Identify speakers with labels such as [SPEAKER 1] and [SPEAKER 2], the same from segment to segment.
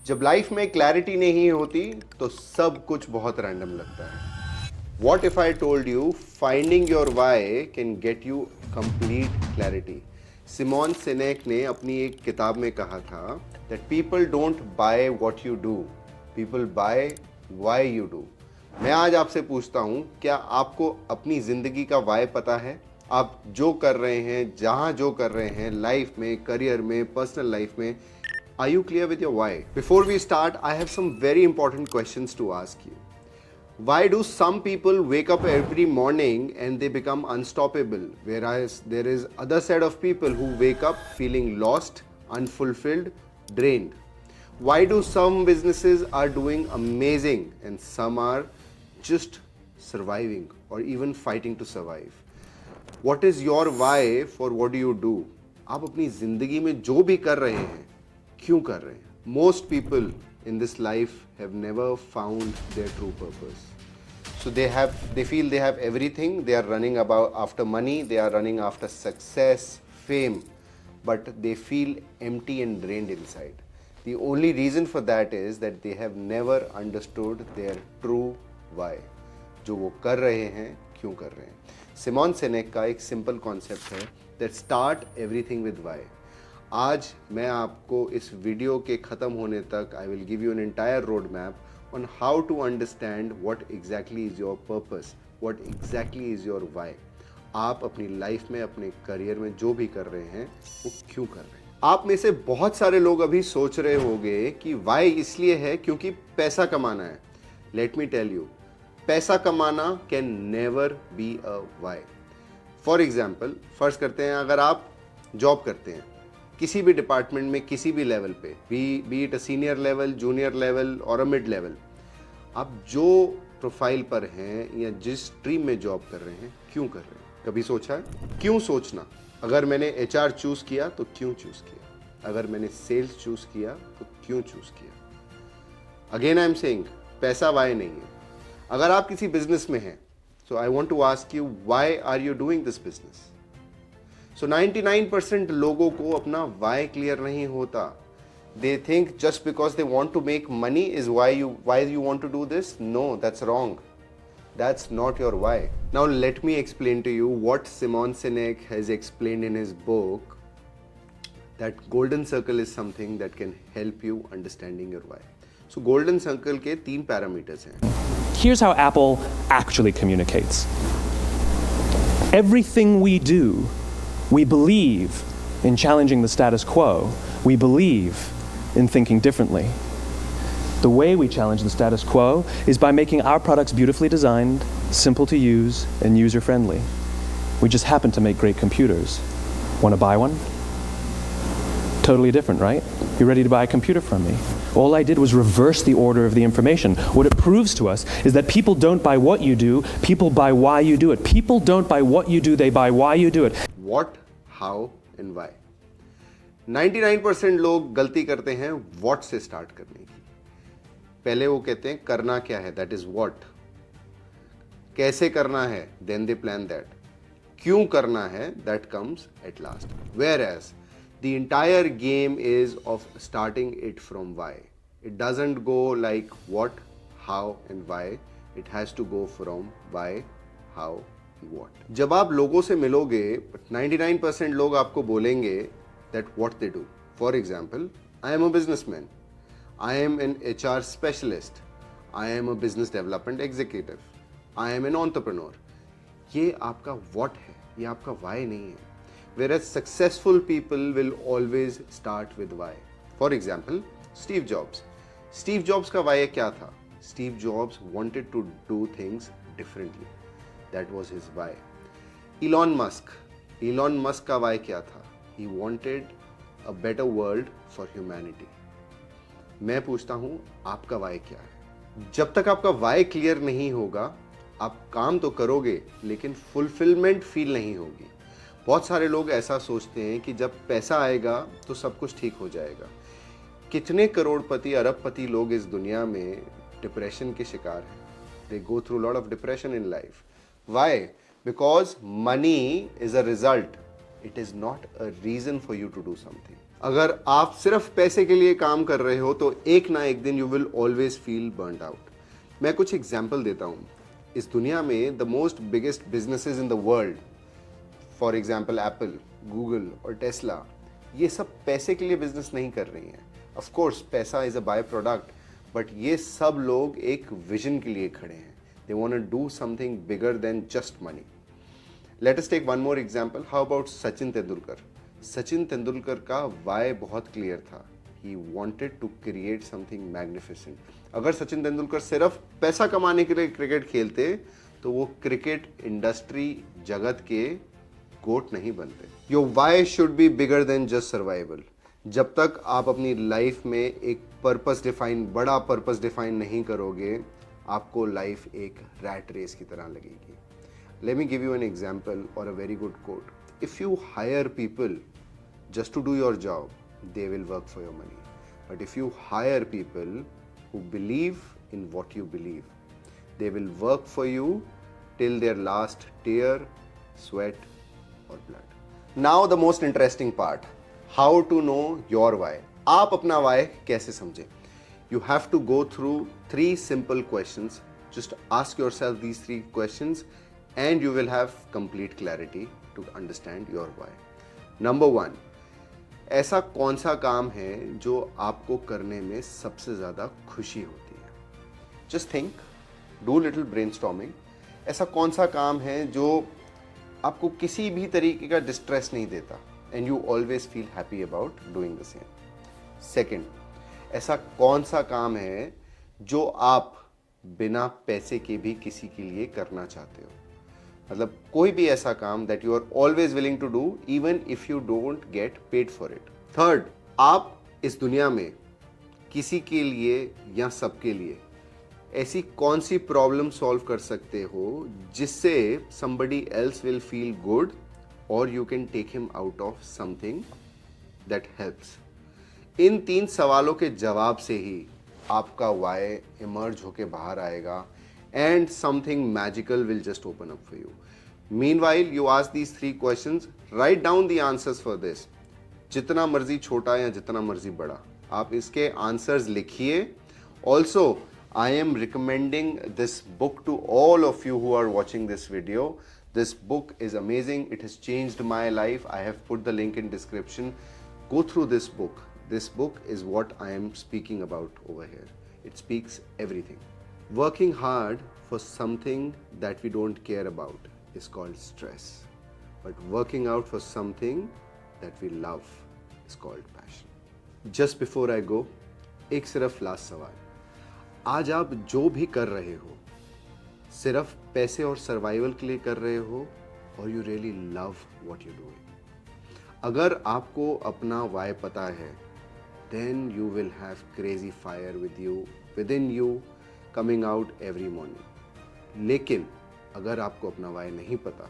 [SPEAKER 1] जब लाइफ में क्लैरिटी नहीं होती तो सब कुछ बहुत रैंडम लगता है। What if I told you finding your why can get you complete clarity. Simon Sinek ने अपनी एक किताब में कहा था that people don't buy what you do, people buy why you do. मैं आज आपसे पूछता हूं, क्या आपको अपनी जिंदगी का वाई पता है? आप जो कर रहे हैं, जहां जो कर रहे हैं, लाइफ में, करियर में, पर्सनल लाइफ में, are you clear with your why? Before we start, I have some very important questions to ask you. Why do some people wake up every morning and they become unstoppable, whereas there is other set of people who wake up feeling lost, unfulfilled, drained? Why do some businesses are doing amazing and some are just surviving or even fighting to survive? What is your why for what do you do? आप अपनी जिंदगी में जो भी कर रहे हैं, क्यों कर रहे हैं? Most people in this life have never found their true purpose. So they feel they have everything. They are running after money. They are running after success, fame, but they feel empty and drained inside. The only reason for that is that they have never understood their true why. जो वो कर रहे हैं, क्यों कर रहे हैं? Simone सिनेक का एक सिंपल कॉन्सेप्ट है that start everything with why. आज मैं आपको इस वीडियो के ख़त्म होने तक I will give you an entire road map on how to understand what exactly is your purpose, what exactly is your why. आप अपनी लाइफ में, अपने करियर में जो भी कर रहे हैं वो क्यों कर रहे हैं। आप में से बहुत सारे लोग अभी सोच रहे होंगे कि वाई इसलिए है क्योंकि पैसा कमाना है। लेट मी टेल यू, पैसा कमाना can never be a why. For example, फर्ज करते हैं अगर आप जॉब करते हैं किसी भी डिपार्टमेंट में, किसी भी लेवल पे, B it a senior level, junior level और अ मिड लेवल, आप जो प्रोफाइल पर हैं या जिस स्ट्रीम में जॉब कर रहे हैं, क्यों कर रहे हैं? कभी सोचा है? क्यों सोचना? अगर मैंने एचआर चूज किया तो क्यों चूज किया? अगर मैंने सेल्स चूज किया तो क्यों चूज किया? अगेन आई एम सेइंग, पैसा वाई नहीं है। अगर आप किसी बिजनेस में हैं, so I want to ask you, why are you doing this business? So 99% लोगों को अपना वाई क्लियर नहीं होता। They think just because they want to make money is why you want to do this. No, that's wrong. That's not your why. Now let me explain to you what Simon Sinek has explained in his book, that golden circle is something that can help you understanding your why. So golden circle के 3 parameters हैं.
[SPEAKER 2] Here's how Apple actually communicates. Everything we do, we believe in challenging the status quo. We believe in thinking differently. The way we challenge the status quo is by making our products beautifully designed, simple to use, and user-friendly. We just happen to make great computers. Want to buy one? Totally different, right? You're ready to buy a computer from me. All I did was reverse the order of the information. What it proves to us is that people don't buy what you do, people buy why you do it. People don't buy what you do, they buy why you do it.
[SPEAKER 1] What, how, and why. 99% लोग गलती करते हैं what से start करने की। पहले वो कहते हैं करना क्या है, दैट इज व्हाट। कैसे करना है, देन दे प्लान दैट। क्यों करना है, that comes at last. Whereas the entire game is of starting it from why. It doesn't go like what, how and why, it has to go from why, how, what. जब आप लोगों से मिलोगे, 99% लोग आपको बोलेंगे that what they do. For example, I am a businessman, I am an HR specialist. I am a business development executive. I am an entrepreneur. ये आपका what है, ये आपका why नहीं है. Whereas successful people will always start with why. For example, Steve Jobs. Steve Jobs का why क्या था? Steve Jobs wanted to do things differently. That was his why. Elon Musk. Elon Musk का why क्या था? He wanted a better world for humanity. मैं पूछता हूं, आपका वाई क्या है? जब तक आपका वाई क्लियर नहीं होगा, आप काम तो करोगे लेकिन फुलफिलमेंट फील नहीं होगी। बहुत सारे लोग ऐसा सोचते हैं कि जब पैसा आएगा तो सब कुछ ठीक हो जाएगा। कितने करोड़पति, अरबपति लोग इस दुनिया में डिप्रेशन के शिकार हैं। They go through lot of depression in life. Why? Because money is a result, it is not a reason for you to do something. अगर आप सिर्फ पैसे के लिए काम कर रहे हो तो एक ना एक दिन you will always feel burned out. मैं कुछ एग्जाम्पल देता हूँ। इस दुनिया में the most biggest businesses in the world, for example Apple, Google और टेस्ला, ये सब पैसे के लिए बिजनेस नहीं कर रही हैं। ऑफ कोर्स पैसा is a byproduct, but ये सब लोग एक विजन के लिए खड़े हैं। They want to do something bigger than just money. Let us take one more example. How about Sachin Tendulkar? Sachin Tendulkar का वाई बहुत क्लियर था। He wanted to create something magnificent. अगर सचिन तेंदुलकर सिर्फ पैसा कमाने के लिए क्रिकेट खेलते तो वो क्रिकेट इंडस्ट्री जगत के गोट नहीं बनते। Your why should be bigger than just survival. जब तक आप अपनी लाइफ में एक पर्पस डिफाइन, बड़ा पर्पस डिफाइन नहीं करोगे, आपको लाइफ एक रैट रेस की तरह लगेगी। Let me give you an example or a very good quote. If you hire people just to do your job, they will work for your money. But if you hire people who believe in what you believe, they will work for you till their last tear, sweat or blood. Now the most interesting part, how to know your why. आप अपना why कैसे समझें? You have to go through 3 simple questions. Just ask yourself these 3 questions and you will have complete clarity to understand your why. Number 1, ऐसा कौन सा काम है जो आपको करने में सबसे ज़्यादा खुशी होती है? Just think, do little brainstorming. ऐसा कौन सा काम है जो आपको किसी भी तरीके का डिस्ट्रेस नहीं देता and you always feel happy about doing the same. Second, ऐसा कौन सा काम है जो आप बिना पैसे के भी किसी के लिए करना चाहते हो? मतलब कोई भी ऐसा काम that you are always willing to do even if you don't get paid for it. Third, आप इस दुनिया में किसी के लिए या सबके लिए ऐसी कौन सी प्रॉब्लम सॉल्व कर सकते हो जिससे somebody else will feel good or you can take him out of something that helps। इन 3 सवालों के जवाब से ही आपका वाई इमर्ज होके बाहर आएगा and something magical will just open up for you. Meanwhile, you ask these 3 questions, write down the answers for this. जितना मर्जी छोटा या जितना मर्जी बड़ा, आप इसके आंसर्स लिखिए। Also, I am recommending this book to all of you who are watching this video. This book is amazing. It has changed my life. I have put the link in description. Go through this book. This book is what I am speaking about over here. It speaks everything. Working hard for something that we don't care about is called stress. But working out for something that we love is called passion. Just before I go, एक सिर्फ last सवाल। आज आप जो भी कर रहे हो, सिर्फ पैसे और सर्वाइवल के लिए कर रहे हो और you really love what you doing? अगर आपको अपना वाई पता है, then you will have crazy fire within you coming out every morning। लेकिन अगर आपको अपना वाई नहीं पता,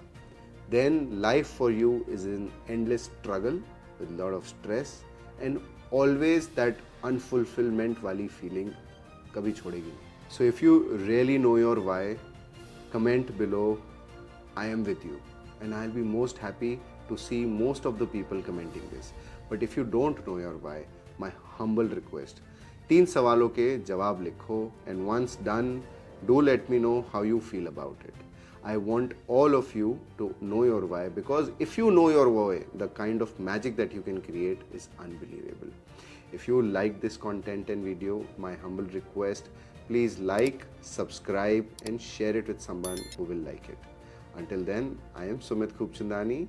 [SPEAKER 1] then life for you is an endless struggle with lot of stress and always that unfulfillment वाली feeling कभी छोड़ेगी नहीं। So if you really know your why, comment below, I am with you and I'll be most happy to see most of the people commenting this। But if you don't know your why, my humble request, 3 सवालों के जवाब लिखो and once done, do let me know how you feel about it। I want all of you to know your why, because if you know your why, the kind of magic that you can create is unbelievable। If you like this content and video, my humble request, please like, subscribe and share it with someone who will like it। Until then, I am Sumit Khubchandani।